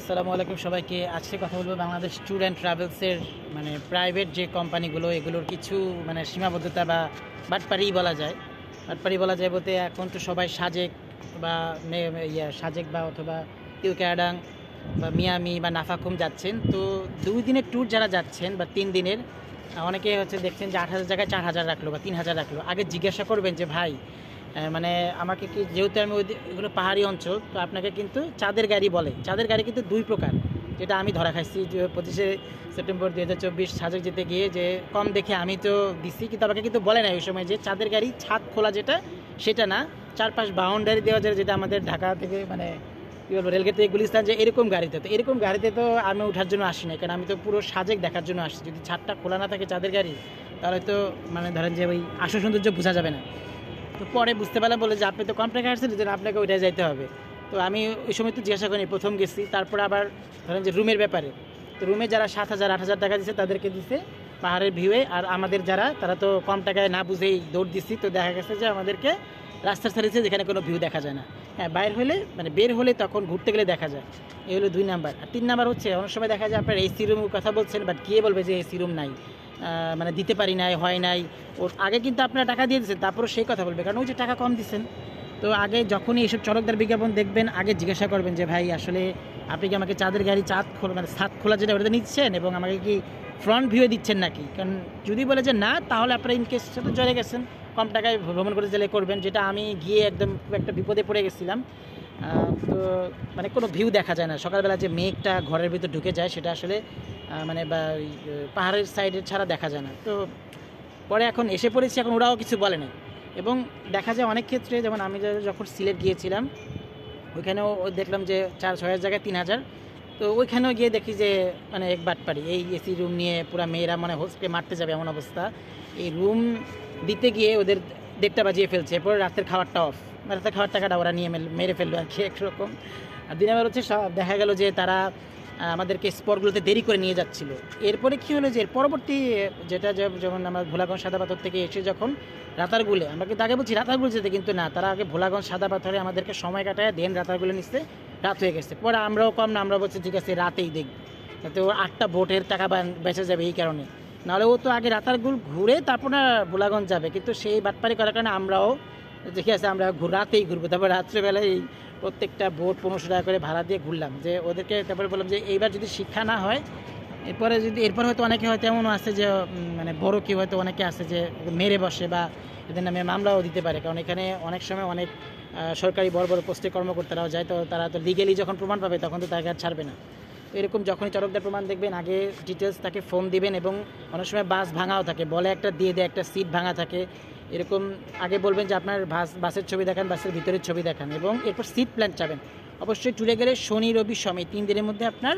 আসসালামু আলাইকুম সবাইকে। আজকে কথা বলবো বাংলাদেশ ট্যুর অ্যান্ড ট্রাভেলসের প্রাইভেট যে কোম্পানিগুলো এগুলোর কিছু সীমাবদ্ধতা বা বাটপাড়ি বলা যায়। বাটপাড়ি বলা যায় বলতে এখন তো সবাই সাজেক বা সাজেক বা অথবা কিলক্যারাডাং বা মিয়ামি বা নাফাকুম যাচ্ছেন। তো 2 দিনের ট্যুর যারা যাচ্ছেন বা 3 দিনের, অনেকে হচ্ছে দেখছেন যে 8,000 জায়গায় 4,000 রাখলো বা 3,000 রাখলো। আগে জিজ্ঞাসা করবেন যে ভাই আমাকে কি, যেহেতু আমি এগুলো পাহাড়ি অঞ্চল, তো আপনাকে কিন্তু চাঁদের গাড়ি বলে। চাঁদের গাড়ি কিন্তু 2 প্রকার, যেটা আমি ধরা খাইছি যে 25শে সেপ্টেম্বর 2024 সাজেক যেতে গিয়ে, যে কম দেখে আমি তো দিছি, কিন্তু আমাকে কিন্তু বলে না ওই সময় যে চাঁদের গাড়ি ছাদ খোলা যেটা সেটা না, চারপাশ বাউন্ডারি দেওয়া যায়, যেটা আমাদের ঢাকা থেকে কী বলবো রেলগেট থেকে গুলিস্তান, যে এরকম গাড়িতে। তো এরকম গাড়িতে তো আমি ওঠার জন্য আসি না, কারণ আমি তো পুরো সাজেক দেখার জন্য আসছি। যদি ছাদটা খোলা না থাকে চাঁদের গাড়ি, তাহলে তো ধরেন যে ওই আসল সৌন্দর্য বোঝা যাবে না। তো পরে বুঝতে পারলাম, বলে যে আপনি তো কম টাকা আসছেন, যেন আপনাকে ওইটাই যাইতে হবে। তো আমি ওই সময় তো জিজ্ঞাসা করিনি, প্রথম গেছি। তারপরে আবার ধরেন যে রুমের ব্যাপারে, তো রুমে যারা 7,000 8,000 টাকা দিচ্ছে তাদেরকে দিছে পাহাড়ের ভিউয়ে, আর আমাদের যারা, তারা তো কম টাকায় না বুঝেই দৌড় দিচ্ছি। তো দেখা গেছে যে আমাদেরকে রাস্তার সারিছে যেখানে কোনো ভিউ দেখা যায় না। হ্যাঁ, বের হলে তখন ঘুরতে গেলে দেখা যায়। এই হলো 2 নাম্বার। আর 3 নাম্বার হচ্ছে, অনেক সময় দেখা যায় আপনার এসি রুমের কথা বলছেন, বাট কে বলবে যে এসি রুম নাই, দিতে পারি নাই, হয় নাই। ওর আগে কিন্তু আপনারা টাকা দিয়ে দিচ্ছেন, তারপরও সেই কথা বলবে, কারণ ওই যে টাকা কম দিচ্ছেন। তো আগে যখনই এইসব চরকদার বিজ্ঞাপন দেখবেন, আগে জিজ্ঞাসা করবেন যে ভাই আসলে আপনি কি আমাকে চাঁদের গাড়ি ছাদ খোলা যেটা ওটাতে নিচ্ছেন, এবং আমাকে কি ফ্রন্ট ভিউয়ে দিচ্ছেন নাকি? কারণ যদি বলে যে না, তাহলে আপনারা ইনকেস সাথে জড়ে গেছেন, কম টাকায় ভ্রমণ করতে চাইলে করবেন, যেটা আমি গিয়ে একদম একটা বিপদে পড়ে গেছিলাম। তো কোনো ভিউ দেখা যায় না, সকালবেলা যে মেঘটা ঘরের ভিতর ঢুকে যায়, সেটা আসলে পাহাড়ের সাইডে ছাড়া দেখা যায় না। তো পরে এখন এসে পড়েছি, এখন ওরাও কিছু বলে নাই। এবং দেখা যায় অনেক ক্ষেত্রে, যেমন আমি যখন সিলেট গিয়েছিলাম, ওইখানেও দেখলাম যে 4-6 জায়গায় 3,000। তো ওইখানেও গিয়ে দেখি যে এক বাটপাড়ি, এই এসি রুম নিয়ে পুরা মেয়েরা হোস্টকে মারতে যাবে এমন অবস্থা। এই রুম দিতে গিয়ে ওদের 1:30 বাজিয়ে ফেলছে, এরপর রাতের খাবারটা অফ, রাতের খাবার টাকাটা ওরা নিয়ে মেরে ফেললো আর কি একরকম। আর দিনের বেলা হচ্ছে দেখা গেল যে তারা আমাদেরকে স্পটগুলোতে দেরি করে নিয়ে যাচ্ছিল। এরপরে কী হলো যে এর পরবর্তী যেটা, যেমন আমরা ভোলাগঞ্জ সাদা পাথর থেকে এসে যখন রাতারগুলে, আমরা কিন্তু আগে বলছি রাতারগুল যেতে, কিন্তু না, তারা আগে ভোলাগঞ্জ সাদা পাথরে আমাদেরকে সময় কাটায় দেন রাতারগুলে নিচ্ছে, রাত হয়ে গেছে। পরে আমরাও কম না, আমরা বলছি ঠিক আছে রাতেই দেখব, যাতে ওর 8টা বোটের টাকা বেঁচে যাবে এই কারণে। নাহলে ও তো আগে রাতারগুল ঘুরে তারপর না ভোলাগঞ্জ যাবে, কিন্তু সেই বাটপারি করার কারণে আমরাও দেখে আছে আমরা রাতেই ঘুরবো। তারপর রাত্রেবেলায় প্রত্যেকটা বোট 1500 টাকা করে ভাড়া দিয়ে ঘুরলাম, যে ওদেরকে তারপরে বললাম যে এইবার যদি শিক্ষা না হয়, এরপর হয়তো অনেকে হয়তো এমনও আছে যে বড় কেউ হয়তো অনেকে আছে যে মেরে বসে বা এদের নামে মামলাও দিতে পারে, কারণ এখানে অনেক সময় অনেক সরকারি বড় বড় পোস্টে কর্মকর্তারাও যায়, তো তারা তো লিগেলি যখন প্রমাণ পাবে তখন তো তাকে আর ছাড়বে না। তো এরকম যখনই চরকদার প্রমাণ দেখবেন, আগে ডিটেলস তাকে ফোন দিবেন, এবং অনেক সময় বাস ভাঙাও থাকে, বলে একটা দিয়ে দেয়, একটা সিট ভাঙা থাকে, এরকম আগে বলবেন যে আপনার বাসের ছবি দেখান, বাসের ভিতরের ছবি দেখান, এবং এরপর সিট প্ল্যান চাবেন। অবশ্যই ট্যুরে গেলে শনি রবি সময় 3 দিনের মধ্যে আপনার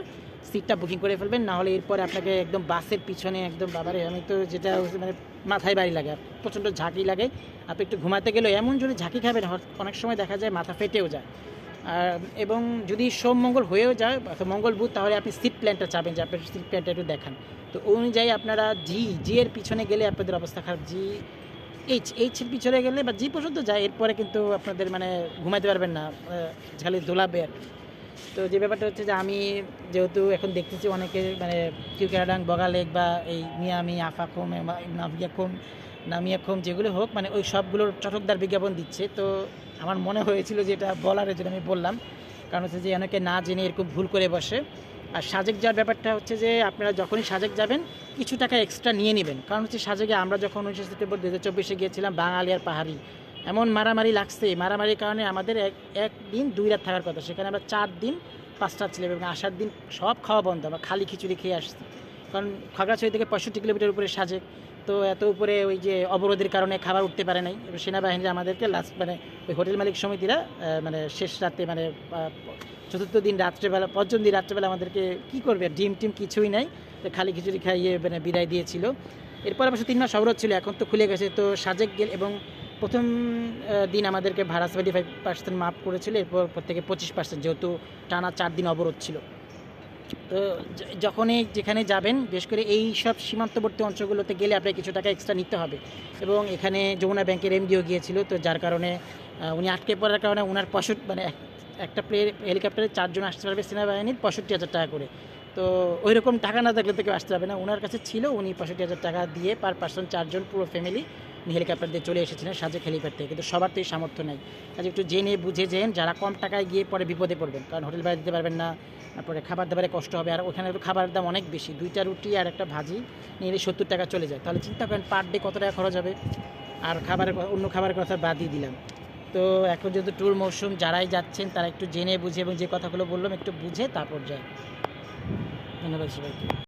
সিটটা বুকিং করে ফেলবেন, না হলে এরপরে আপনাকে একদম বাসের পিছনে একদম, বাবারে আমি তো যেটা মাথায় বাড়ি লাগে, প্রচণ্ড ঝাঁকি লাগে। আপনি একটু ঘুমাতে গেলেও এমন যদি ঝাঁকি খাবেন, অনেক সময় দেখা যায় মাথা ফেটেও যায়। এবং যদি সোম মঙ্গল হয়েও যায় অথবা মঙ্গল বুধ, তাহলে আপনি সিট প্ল্যানটা চাবেন যে আপনার সিট প্ল্যানটা একটু দেখান। তো অনুযায়ী আপনারা জি এর পিছনে গেলে আপনাদের অবস্থা খারাপ, এইচের পিছনে গেলে বা জি পর্যন্ত যায়, এরপরে কিন্তু আপনাদের ঘুমাইতে পারবেন না, খালি দোলাবে আর কি। তো যে ব্যাপারটা হচ্ছে যে আমি যেহেতু এখন দেখতেছি অনেকে কিলক্যারাডাং, বগালেক বা এই মিয়ামি, আফাকুম, নামিয়াকুম যেগুলো হোক, ওই সবগুলোর চটকদার বিজ্ঞাপন দিচ্ছে। তো আমার মনে হয়েছিল যে এটা বলার জন্য আমি বললাম, কারণ হচ্ছে যে অনেকে না জেনে এরকম ভুল করে বসে। আর সাজেক যাওয়ার ব্যাপারটা হচ্ছে যে আপনারা যখনই সাজেক যাবেন কিছু টাকা এক্সট্রা নিয়ে নেবেন, কারণ হচ্ছে সাজেকে আমরা যখন 19 সেপ্টেম্বর 2024 গিয়েছিলাম, বাঙালি আর পাহাড়ি এমন মারামারি লাগছে, মারামারির কারণে আমাদের এক দিন 2 রাত থাকার কথা, সেখানে আমরা 4 দিন 5 রাত ছিলাম, এবং আসার দিন সব খাওয়া বন্ধ, আমরা খালি খিচুড়ি খেয়ে আসছি। কারণ খাগড়াছড়ি থেকে 65 কিলোমিটার উপরে সাজেক, তো এত উপরে ওই যে অবরোধের কারণে খাবার উঠতে পারে নাই, সেনাবাহিনীরা আমাদেরকে লাস্ট ওই হোটেল মালিক সমিতিরা শেষ রাতে চতুর্থ দিন রাত্রেবেলা, পঞ্চম দিন রাত্রেবেলা আমাদেরকে কী করবে, ডিম কিছুই নাই, তো খালি খিচুড়ি খাইয়ে বিদায় দিয়েছিল। এরপর অবশ্য 3 মাস অবরোধ ছিল, এখন তো খুলে গেছে। তো সাজেক গেল, এবং প্রথম দিন আমাদেরকে ভাড়া 75% মাফ করেছিল, এরপর প্রত্যেকে 25%, যেহেতু টানা 4 দিন অবরোধ ছিল। তো যখনই যেখানে যাবেন, বিশেষ করে এই সব সীমান্তবর্তী অঞ্চলগুলোতে গেলে আপনাকে কিছু টাকা এক্সট্রা নিতে হবে। এবং এখানে যমুনা ব্যাংকের এমডিও গিয়েছিল, তো যার কারণে উনি আটকে পড়ার কারণে ওনার একটা হেলিকপ্টারে 4 জন আসতে পারবে সেনাবাহিনীর 65,000 টাকা করে। তো ওই রকম টাকা না থাকলে তো কেউ আসতে পারবে না। ওনার কাছে ছিল, উনি 65,000 টাকা দিয়ে পার পার্সন 4 জন পুরো ফ্যামিলি হেলিকপ্টার দিয়ে চলে এসেছিলেন সাজেক হেলিপ্যাড থেকে। কিন্তু সবার তো এই সামর্থ্য নেই। কাজে একটু জেনে বুঝে যেন, যারা কম টাকায় গিয়ে পরে বিপদে পড়বেন, কারণ হোটেল ভাড়া দিতে পারবেন না, তারপরে খাবার দাবারে কষ্ট হবে। আর ওখানে তো খাবারের দাম অনেক বেশি, 2টা রুটি আর একটা ভাজি নিয়ে 70 টাকা চলে যায়। তাহলে চিন্তা করেন পার ডে কত টাকা খরচ হবে। আর অন্য খাবারের কথা বাদই দিলাম। তো এখন যেহেতু ট্যুর মৌসুম, যারাই যাচ্ছেন তারা একটু জেনে বুঝে এবং যে কথাগুলো বললাম একটু বুঝে তারপর যায়। ধন্যবাদ সবাইকে।